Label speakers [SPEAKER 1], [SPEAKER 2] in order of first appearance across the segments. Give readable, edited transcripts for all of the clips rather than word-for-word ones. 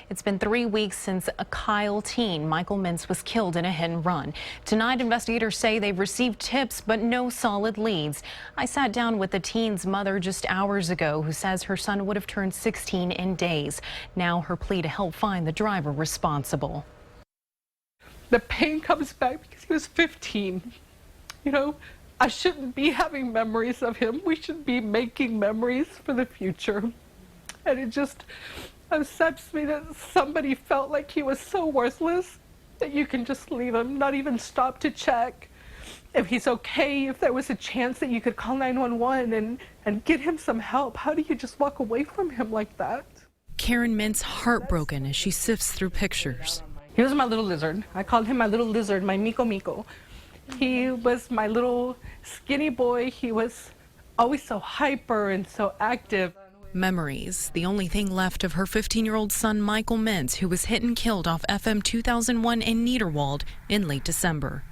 [SPEAKER 1] It's been 3 weeks since a Kyle teen, Michael Mince, was killed in a hit and run. Tonight, investigators say they've received tips but no solid leads. I sat down with the teen's mother just hours ago, who says her son would have turned 16 in days. Now her plea to help find the driver responsible.
[SPEAKER 2] The pain comes back because he was 15. You know, I shouldn't be having memories of him. We should be making memories for the future. And it just upsets me that somebody felt like he was so worthless that you can just leave him, not even stop to check if he's okay, if there was a chance that you could call 911 and get him some help. How do you just walk away from him like that?
[SPEAKER 1] Karen Mince heartbroken as she sifts through pictures.
[SPEAKER 2] He was my little lizard. I called him my little lizard, my Miko. He was my little skinny boy. He was always so hyper and so active.
[SPEAKER 1] Memories, the only thing left of her 15-year-old son, Michael Mince, who was hit and killed off FM 2001 in Niederwald in late December.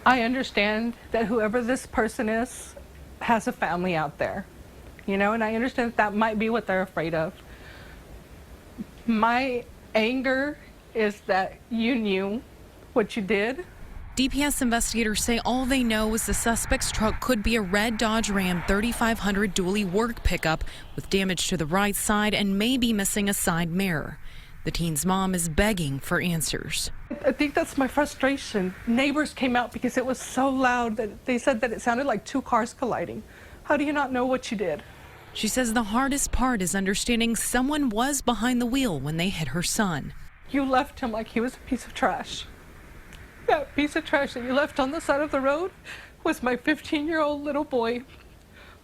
[SPEAKER 2] I understand that whoever this person is has a family out there, you know, and I understand that might be what they're afraid of. My anger is that you knew what you did.
[SPEAKER 1] DPS investigators say all they know is the suspect's truck could be a red Dodge Ram 3500 dually work pickup with damage to the right side and maybe missing a side mirror. The teen's mom is begging for answers.
[SPEAKER 2] I think that's my frustration. Neighbors came out because it was so loud that they said that it sounded like two cars colliding. How do you not know what you did?
[SPEAKER 1] She says the hardest part is understanding someone was behind the wheel when they hit her son.
[SPEAKER 2] You left him like he was a piece of trash. That piece of trash that you left on the side of the road was my 15-year-old little boy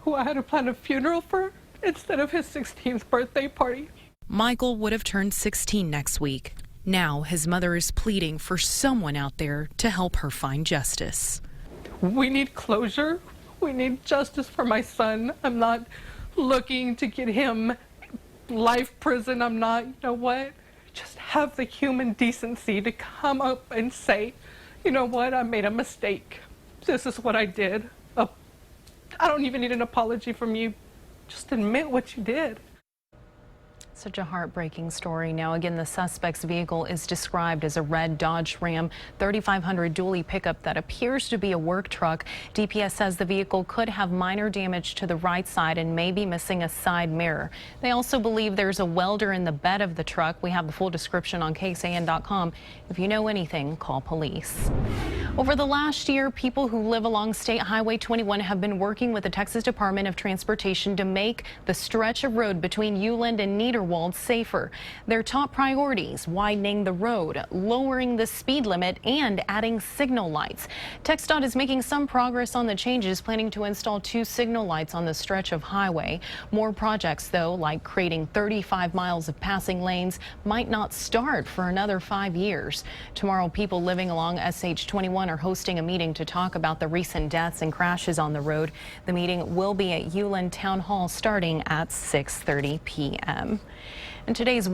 [SPEAKER 2] who I had to plan a funeral for instead of his 16th birthday party.
[SPEAKER 1] Michael would have turned 16 next week. Now his mother is pleading for someone out there to help her find justice.
[SPEAKER 2] We need closure. We need justice for my son. I'm not looking to get him life prison. I'm not, you know what? Just have the human decency to come up and say, you know what, I made a mistake. This is what I did. I don't even need an apology from you. Just admit what you did.
[SPEAKER 1] Such a heartbreaking story. Now, again, the suspect's vehicle is described as a red Dodge Ram 3500 dually pickup that appears to be a work truck. DPS says the vehicle could have minor damage to the right side and may be missing a side mirror. They also believe there's a welder in the bed of the truck. We have the full description on KSAN.com. If you know anything, call police. Over the last year, people who live along State Highway 21 have been working with the Texas Department of Transportation to make the stretch of road between Niederwald and Niederwald safer. Their top priorities: widening the road, lowering the speed limit, and adding signal lights. TxDOT is making some progress on the changes, planning to install 2 signal lights on the stretch of highway. More projects, though, like creating 35 miles of passing lanes, might not start for another 5 years. Tomorrow, people living along SH 21 are hosting a meeting to talk about the recent deaths and crashes on the road. The meeting will be at Niederwald Town Hall starting at 6:30 p.m. And today's